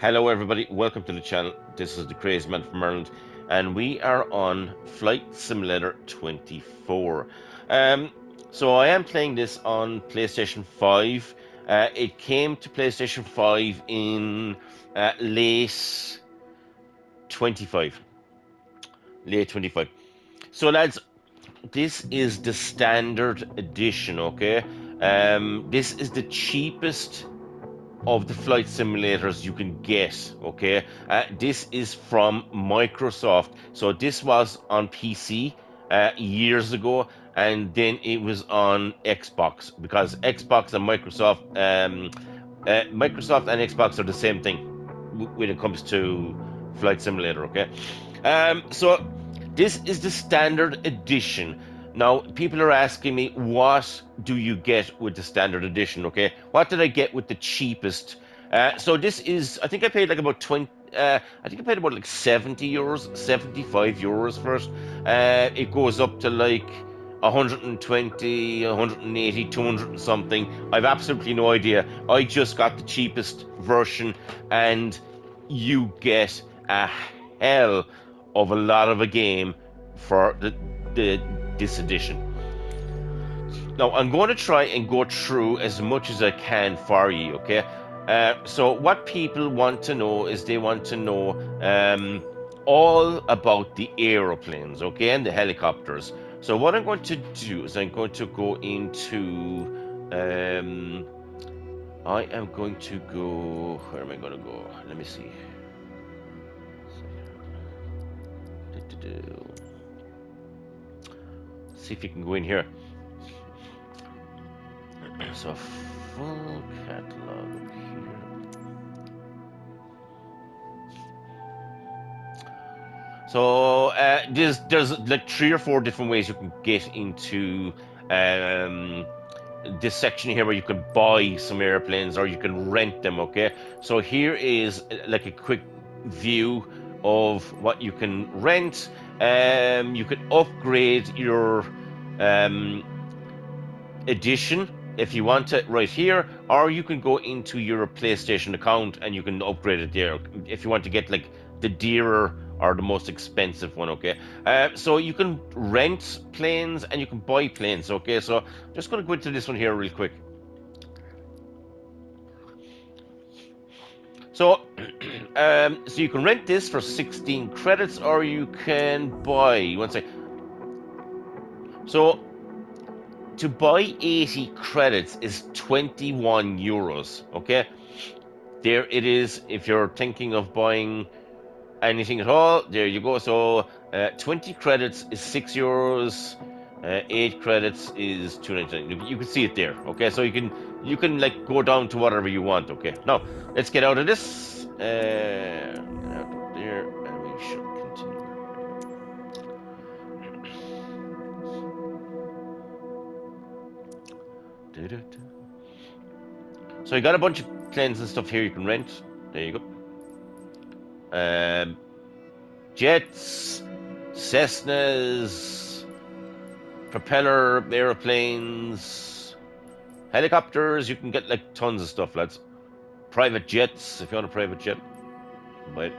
Hello, everybody. Welcome to the channel. This is the Crazy Man from Ireland, and we are on Flight Simulator 24. Um, so I am playing this on PlayStation 5. It came to PlayStation 5 in late 25. Late 25. So, lads, this is the standard edition, okay? This is the cheapest of the flight simulators you can get. Okay, this is from Microsoft. So this was on PC years ago, and then it was on Xbox because Xbox and Microsoft and Xbox are the same thing when it comes to flight simulator. Okay, so this is the standard edition. Now, people are asking me, what do you get with the standard edition? Okay, what did I get with the cheapest? So this is, I think I paid like about 20. I think I paid about like 70 euros, 75 euros for it. It goes up to like 120, 180, 200 and something. I've absolutely no idea. I just got the cheapest version, and you get a hell of a lot of a game for the this edition. Now I'm going to try and go through as much as I can for you, okay? So what people want to know is they want to know all about the aeroplanes, okay, and the helicopters. So what I'm going to do is I'm going to go into um, I am going to go. Where am I going to go? Let me see. See if you can go in here. So full catalog up here. So there's like 3 or 4 different ways you can get into um, this section here where you can buy some airplanes or you can rent them. Okay, so here is like a quick view of what you can rent. You can upgrade your um, edition if you want it right here, or you can go into your PlayStation account and you can upgrade it there if you want to get like the dearer or the most expensive one. Okay, so you can rent planes and you can buy planes. Okay, so I'm just going to go into this one here real quick. So, so you can rent this for 16 credits, or you can buy. One sec. So to buy 80 credits is 21 euros. Okay, there it is. If you're thinking of buying anything at all, there you go. So 20 credits is 6 euros. 8 credits is 2.99. You can see it there. Okay, so you can like go down to whatever you want. Okay, now let's get out of this. Get out of there, and we should continue. So you got a bunch of planes and stuff here you can rent. There you go. Um, Jets, Cessnas, propeller airplanes, helicopters. You can get like tons of stuff, lads. Private jets, if you want a private jet, you can buy it.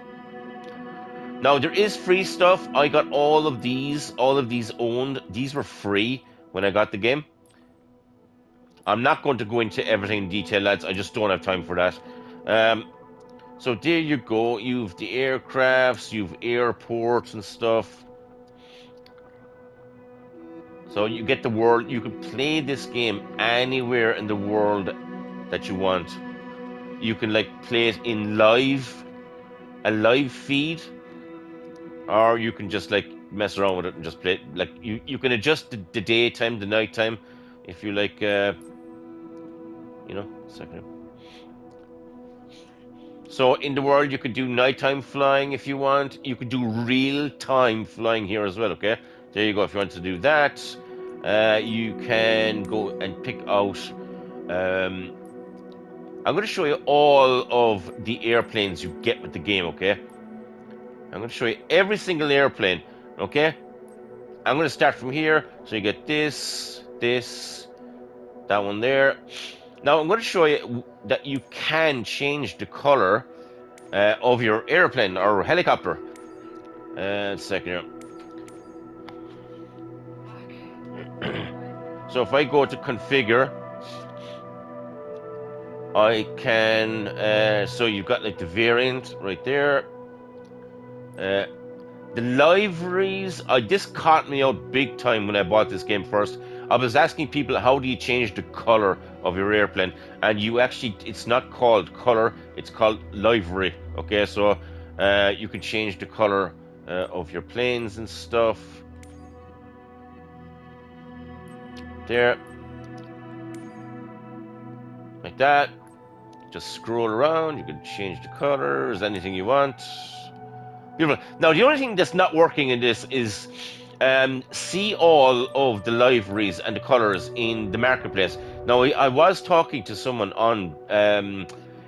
Now there is free stuff. I got all of these owned. These were free when I got the game. I'm not going to go into everything in detail, lads. I just don't have time for that. Um, so there you go. You've the aircrafts, you've airports and stuff. So you get the world. You can play this game anywhere in the world that you want. You can like play it in a live feed, or you can just like mess around with it and just play it. Like you can adjust the daytime, the nighttime, if you like. Second. So in the world, you could do nighttime flying if you want. You could do real time flying here as well. Okay, there you go. If you want to do that, you can go and pick out. Um, I'm going to show you all of the airplanes you get with the game. Okay, I'm going to show you every single airplane. Okay, I'm going to start from here. So you get this, that one there. Now I'm going to show you that you can change the color of your airplane or helicopter. Second here. So if I go to configure, I can. So you've got like the variant right there. Uh, the liveries. This caught me out big time when I bought this game first. I was asking people, how do you change the color of your airplane? And you actually, it's not called color, it's called livery. Okay, so you can change the color of your planes and stuff. There, like that. Just scroll around. You can change the colors, anything you want. Beautiful. Now, the only thing that's not working in this is see all of the liveries and the colors in the marketplace. Now, I was talking to someone on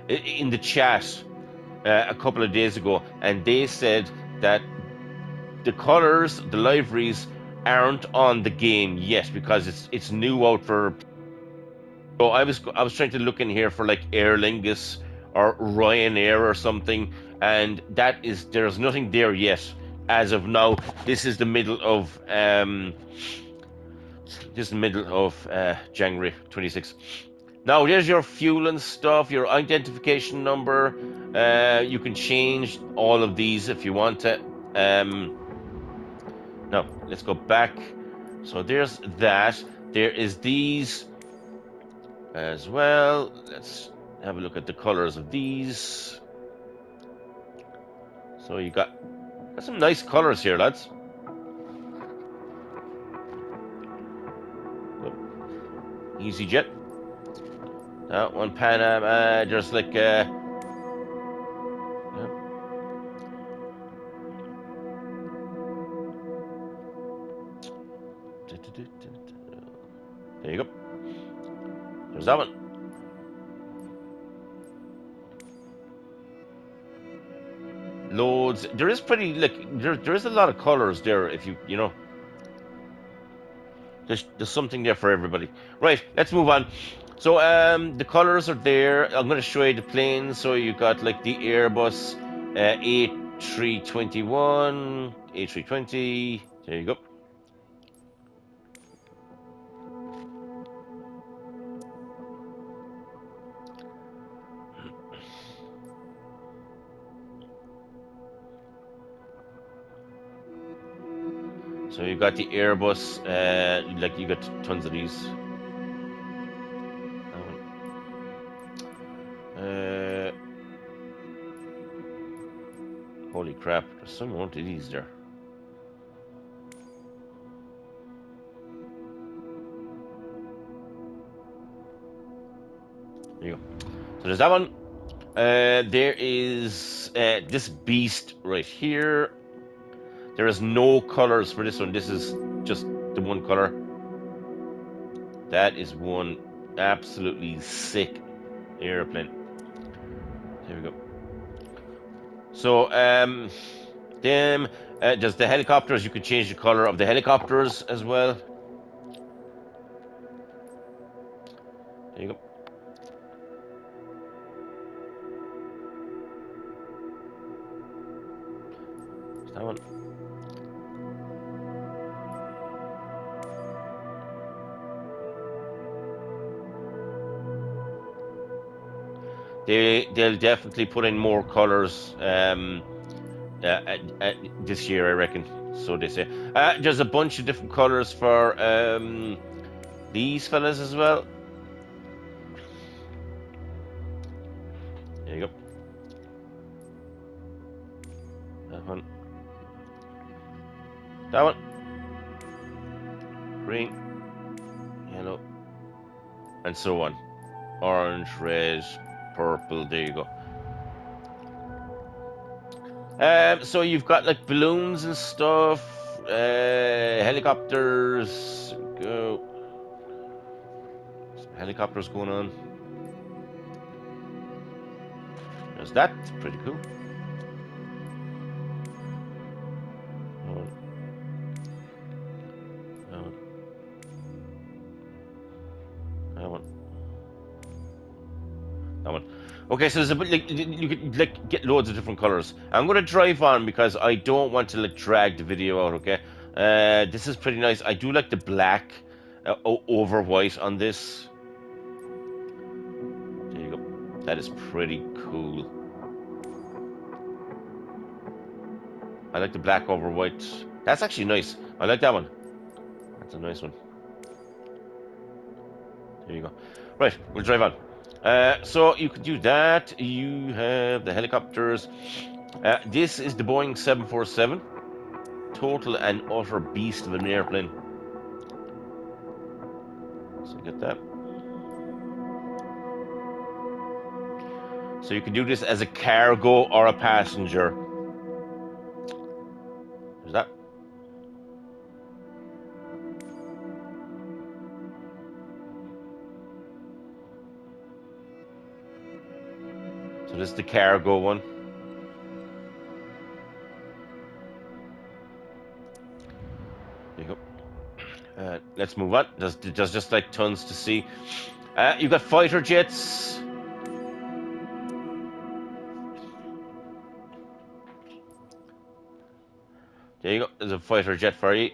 in the chat a couple of days ago, and they said that the colors, the liveries, aren't on the game yet because it's new out for. So I was trying to look in here for like Aer Lingus or Ryanair or something, and there's nothing there yet as of now. This is the middle of January 26th. Now there's your fuel and stuff, your identification number. You can change all of these if you want to. Now let's go back. So there's that. There is these as well. Let's have a look at the colors of these. So you got some nice colors here, lads. EasyJet. That one Pan Am. There's like there you go. There's that one. Loads. There is pretty like there is a lot of colors there. If you know, there's something there for everybody. Right. Let's move on. So the colors are there. I'm going to show you the planes. So you got like the Airbus A321, A320. There you go. So you got the Airbus, like you got tons of these. Uh, holy crap! There's some more of these there. There you go. So there's that one. There is this beast right here. There is no colors for this one. This is just the one color. That is one absolutely sick airplane. There we go. So there's the helicopters. You can change the color of the helicopters as well. There you go. There's that one. They'll definitely put in more colors this year, I reckon. So they say. There's a bunch of different colors for these fellas as well. There you go. That one. That one. Green, yellow, and so on. Orange, red, purple. There you go. So you've got like balloons and stuff, helicopters. Go. Some helicopters going on. There's that. It's pretty cool. That one. That one. That one. That one. Okay, so there's a bit like you could like get loads of different colors. I'm gonna drive on because I don't want to like drag the video out. Okay, this is pretty nice. I do like the black over white on this. There you go. That is pretty cool. I like the black over white. That's actually nice. I like that one. That's a nice one. There you go. Right, we'll drive on. So you could do that. You have the helicopters. This is the Boeing 747. Total and utter beast of an airplane. So get that. So you can do this as a cargo or a passenger. There's that. So this is the cargo one. There you go. Let's move on. There's just like tons to see. You've got fighter jets. There you go. There's a fighter jet for you.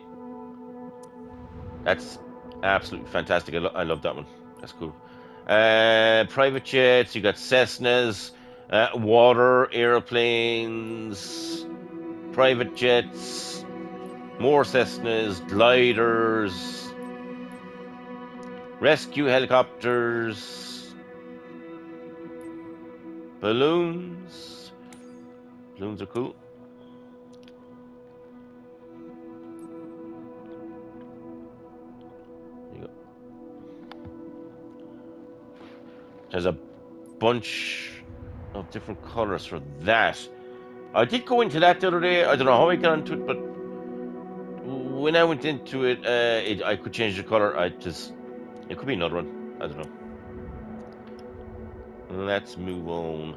That's absolutely fantastic. I love that one. That's cool. Private jets. You got Cessnas, water airplanes, private jets, more Cessnas, gliders, rescue helicopters, balloons. Balloons are cool. There you go. There's a bunch of different colors for that. I did go into that the other day. I don't know how I got into it, but when I went into it, I could change the color. It could be another one. I don't know. Let's move on.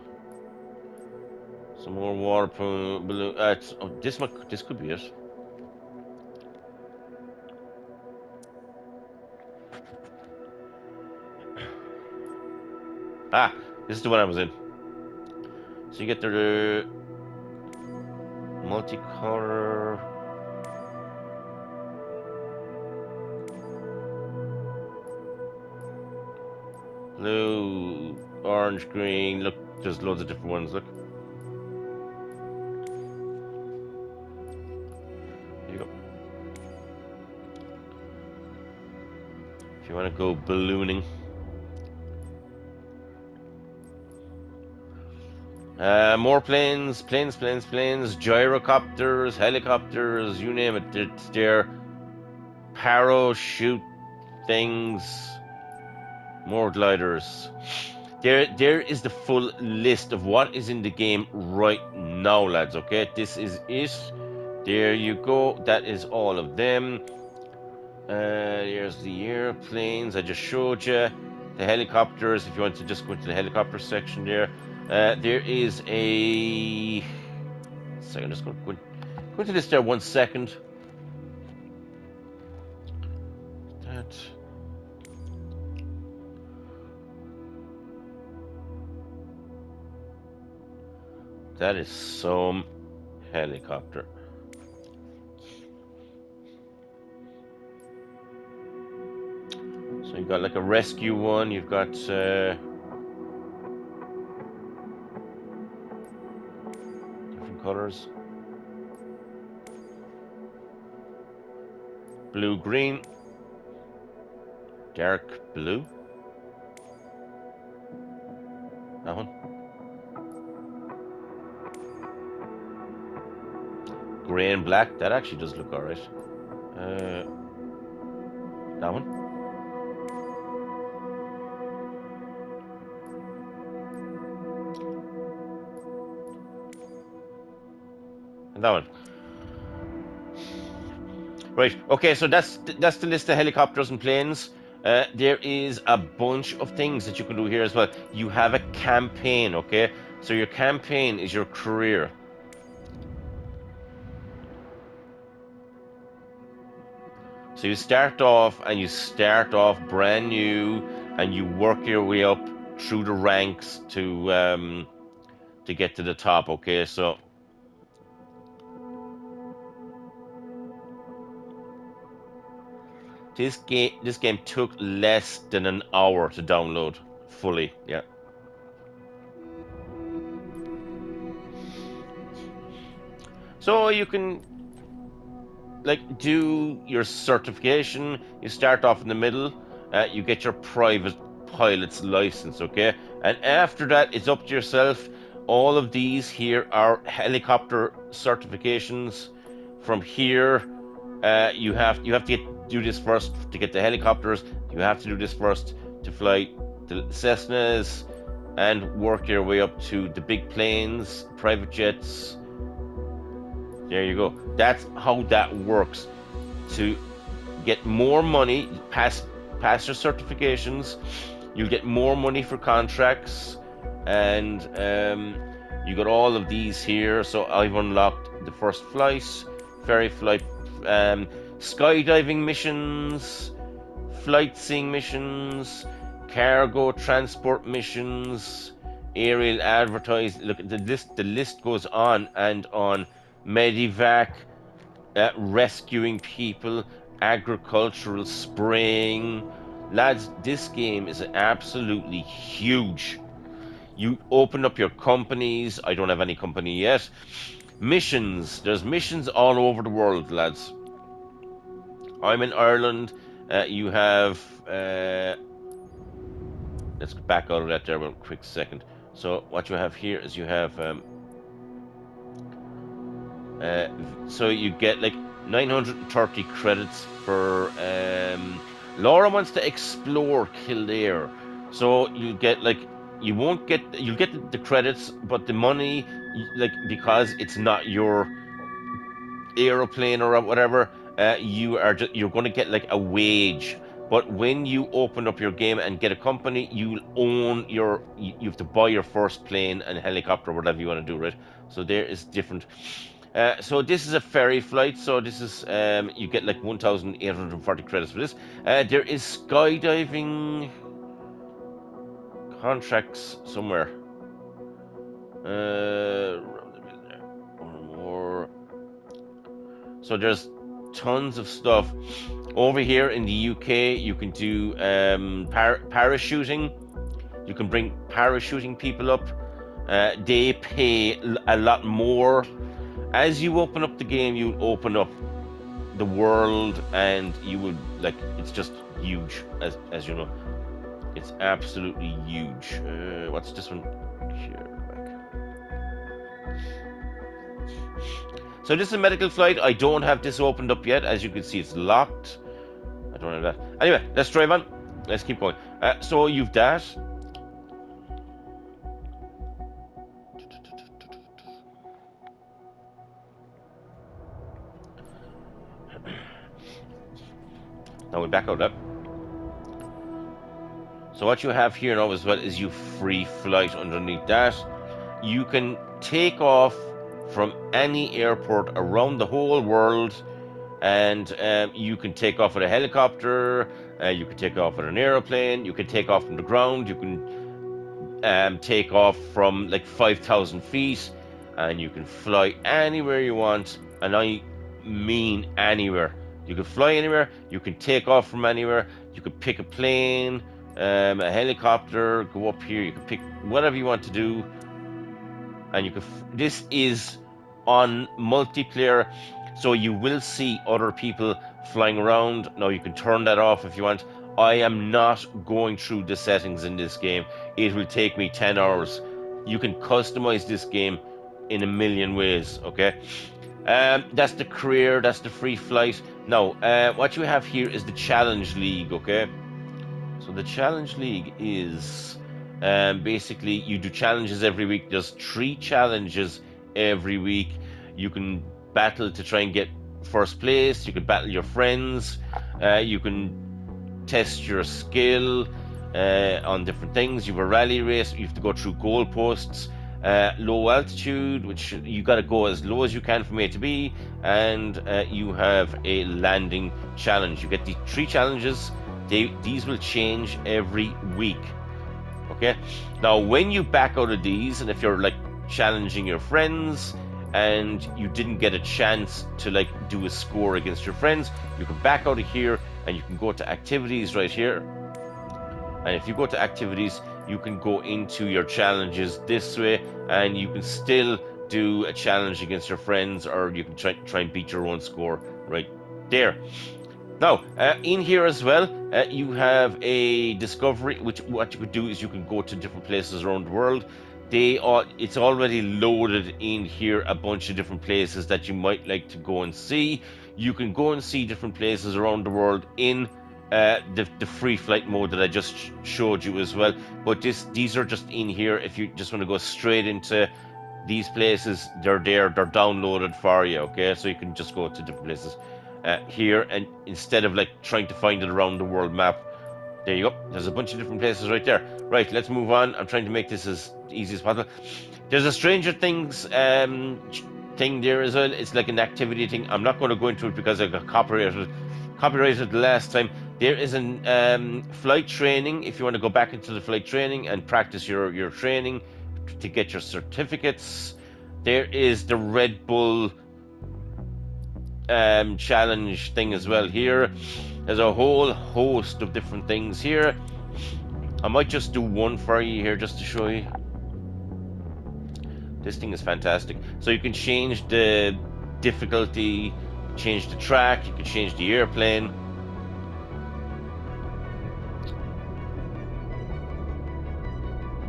Some more water balloon. This could be it. Ah, this is the one I was in. So you get the multicolor. Blue, orange, green. Look, there's loads of different ones. Look. Here you go. If you want to go ballooning. More planes, gyrocopters, helicopters, you name it. It's there. Parachute things, more gliders. There is the full list of what is in the game right now, lads. Okay, this is it. There you go. That is all of them. Here's the airplanes I just showed you. The helicopters. If you want to just go into the helicopter section there, there is a second. Just go into this there 1 second. That. That is some helicopter. So you've got like a rescue one. You've got different colors. Blue, green, dark blue. That one. Grey and black. That actually does look alright. That one. And that one. Right. Okay. So that's the list of helicopters and planes. There is a bunch of things that you can do here as well. You have a campaign. Okay. So your campaign is your career. So you start off brand new and you work your way up through the ranks to get to the top. Okay, so this game took less than an hour to download fully. Yeah. So you can like do your certification. You start off in the middle. You get your private pilot's license, okay? And after that, it's up to yourself. All of these here are helicopter certifications. From here, do this first to get the helicopters. You have to do this first to fly the Cessnas and work your way up to the big planes, private jets. There you go. That's how that works. To get more money, pass your certifications, you'll get more money for contracts, and you got all of these here. So I've unlocked the first flight, ferry flight, skydiving missions, flight sim missions, cargo transport missions, aerial advertising. Look, the list goes on and on. Medivac, rescuing people, agricultural spraying. Lads, this game is absolutely huge. You open up your companies. I don't have any company yet. Missions. There's missions all over the world, lads. I'm in Ireland. You have. Let's back out of that there one quick second. So what you have here is you have. So you get like 930 credits for. Laura wants to explore Kildare, so you get like you'll get the credits, but the money, like because it's not your aeroplane or whatever, you're going to get like a wage. But when you open up your game and get a company, you have to buy your first plane and helicopter, whatever you want to do, right? So there is different. So this is a ferry flight. So this is you get like 1,840 credits for this. There is skydiving contracts somewhere. Or more. So there's tons of stuff. Over here in the UK, you can do parachuting. You can bring parachuting people up. They pay a lot more. As you open up the game, you open up the world, and you would like it's just huge, as you know. It's absolutely huge. What's this one here? So this is a medical flight. I don't have this opened up yet. As you can see, it's locked. I don't have that. Anyway, let's drive on. Let's keep going. So you've that. Now we back out up. So what you have here now as well is you free flight underneath that. You can take off from any airport around the whole world, and you can take off with a helicopter, you can take off with an aeroplane, you can take off from the ground, you can take off from like 5,000 feet, and you can fly anywhere you want, and I mean anywhere. You can fly anywhere, you can take off from anywhere, you can pick a plane, a helicopter, go up here, you can pick whatever you want to do, and you can. This is on multiplayer, so you will see other people flying around. Now you can turn that off if you want. I am not going through the settings in this game. It will take me 10 hours. You can customize this game in a million ways, okay? That's the career, that's the free flight. Now, what you have here is the Challenge League, okay? So the Challenge League is basically you do challenges every week. There's 3 challenges every week. You can battle to try and get first place. You can battle your friends. You can test your skill on different things. You have a rally race. You have to go through goalposts. Low altitude, which you got to go as low as you can from A to B, and you have a landing challenge. You get the 3 challenges. These will change every week. Okay. Now, when you back out of these, and if you're like challenging your friends and you didn't get a chance to like do a score against your friends, you can back out of here and you can go to activities right here. And if you go to activities, you can go into your challenges this way, and you can still do a challenge against your friends, or you can try and beat your own score right there. Now, in here as well, you have a discovery, which what you could do is you can go to different places around the world. It's already loaded in here a bunch of different places that you might like to go and see. You can go and see different places around the world in the free flight mode that I just showed you as well. But these are just in here. If you just want to go straight into these places, they're there, they're downloaded for you. Okay, so you can just go to different places here, and instead of like trying to find it around the world map, there you go. There's a bunch of different places right there. Right, let's move on. I'm trying to make this as easy as possible. There's a Stranger Things thing there as well. It's like an activity thing. I'm not going to go into it because I got copyrighted the last time. There is an flight training. If you want to go back into the flight training and practice your training to get your certificates, there is the Red Bull challenge thing as well here. There's a whole host of different things here. I might just do one for you here just to show you. This thing is fantastic. So you can change the difficulty, change the track, you can change the airplane.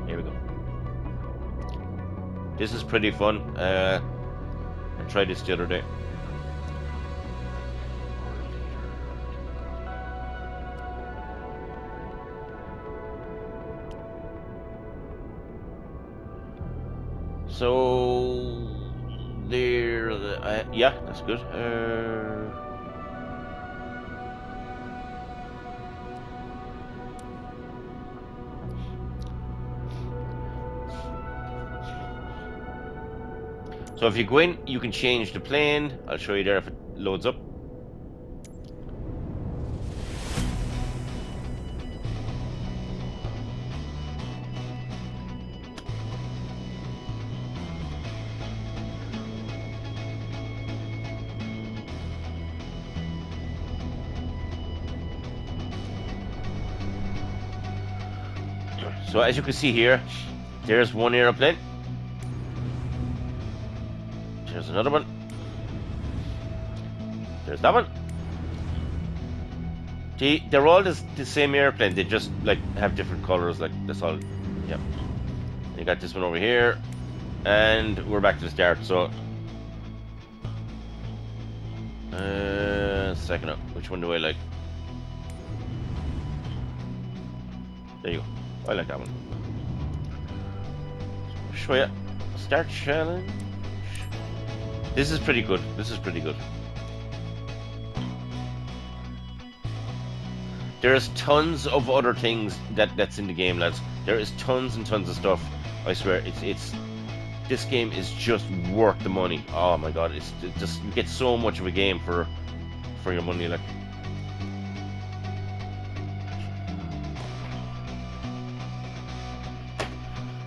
Here we go. This is pretty fun. I tried this the other day. So there, yeah, that's good. So if you go in, you can change the plane. I'll show you there if it loads up. So as you can see here, there's one airplane. There's another one. There's that one. They're all the same airplane. They just like have different colors. Like that's all. Yeah. You got this one over here, and we're back to the start. So, second up. Which one do I like? There you go. I like that one. Show ya. Start challenge. This is pretty good. This is pretty good. There's tons of other things that's in the game, lads. There is tons and tons of stuff. I swear, it's this game is just worth the money. Oh my god, it's just you get so much of a game for your money, like.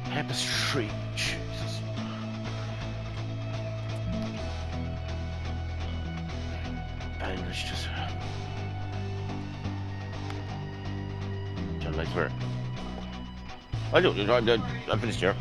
Tapestry, Jesus. And let's just. John likes where. I'm finished here.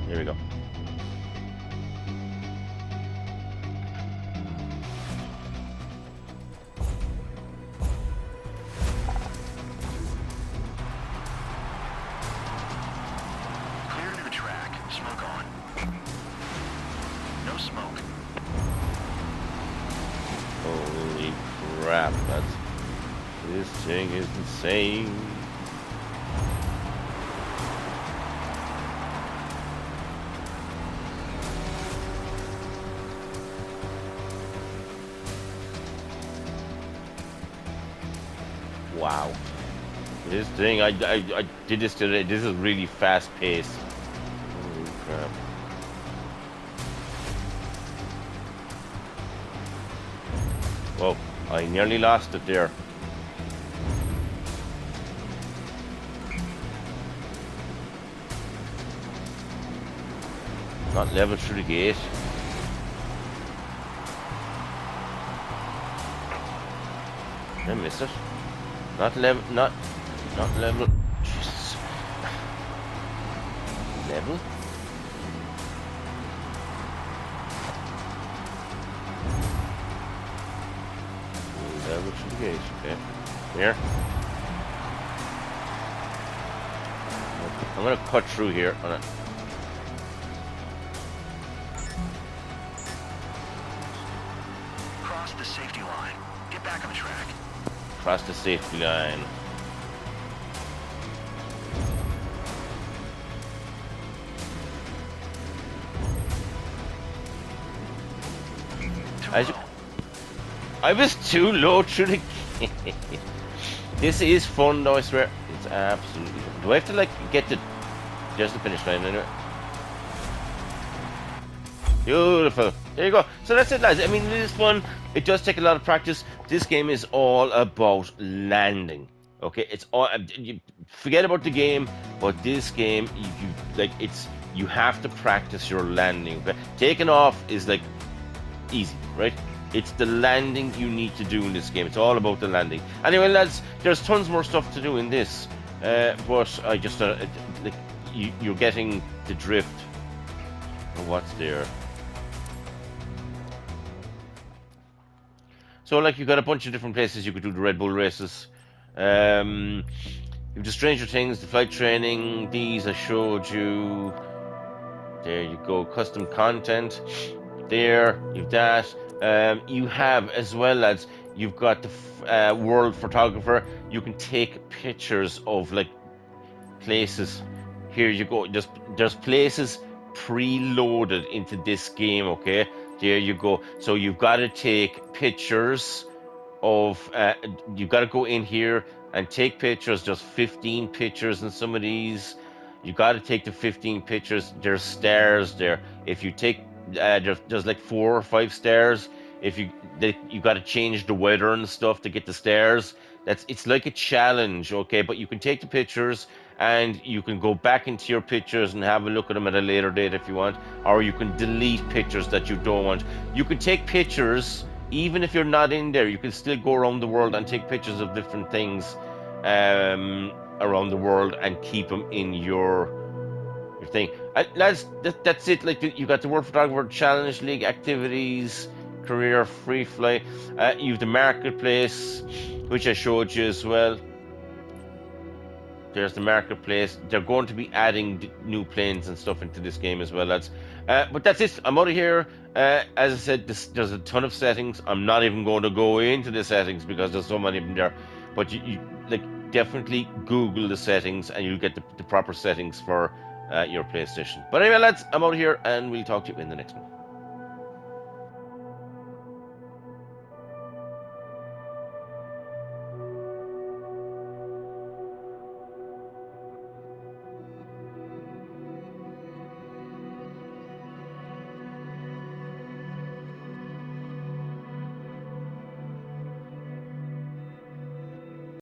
Here we go. Clear to the track. Smoke on. No smoke. Holy crap, that's This thing is insane. Wow. This thing, I did this today. This is really fast paced. Holy crap. Whoa, I nearly lost it there. Not level through the gate. I missed it. Not level, not level. Jesus. Level? Level through the gate, okay. Here. I'm gonna cut through here on it. Cross the safety line. Get back on the track. Cross the safety line. I was too low through the game. This is fun though, I swear. It's absolutely fun. Do I have to like get to just the finish line anyway? Beautiful. There you go. So that's it, lads. I mean, it is fun. It does take a lot of practice. This game is all about landing. Okay, it's all. You forget about the game, but this game, you like it's. You have to practice your landing. Okay? Taking off is like easy, right? It's the landing you need to do in this game. It's all about the landing. Anyway, lads, there's tons more stuff to do in this, but I just like you're getting the drift of what's there. So, like, you got a bunch of different places you could do the Red Bull races. You've the Stranger Things, the flight training. These I showed you. There you go. Custom content. There, you've that. You have as well as you've got the world photographer. You can take pictures of like places. Here you go. There's places preloaded into this game. Okay, there you go. So you've got to take pictures of. You've got to go in here and take pictures. There's 15 pictures in some of these. You got to take the 15 pictures. There's stairs there. If you take, there's like 4 or 5 stairs. If you got to change the weather and stuff to get the stairs. It's like a challenge, okay? But you can take the pictures and you can go back into your pictures and have a look at them at a later date if you want, or you can delete pictures that you don't want. You can take pictures even if you're not in there. You can still go around the world and take pictures of different things. Around the world and keep them in your thing. Lads, that's it. Like you got the World Photographer Challenge League activities, career, free fly. You've the marketplace, which I showed you as well. There's the marketplace. They're going to be adding new planes and stuff into this game as well, lads. But that's it. I'm out of here. As I said, there's a ton of settings. I'm not even going to go into the settings because there's so many of them there. But you like definitely Google the settings and you'll get the proper settings for your PlayStation. But anyway, lads, I'm out of here and we'll talk to you in the next one.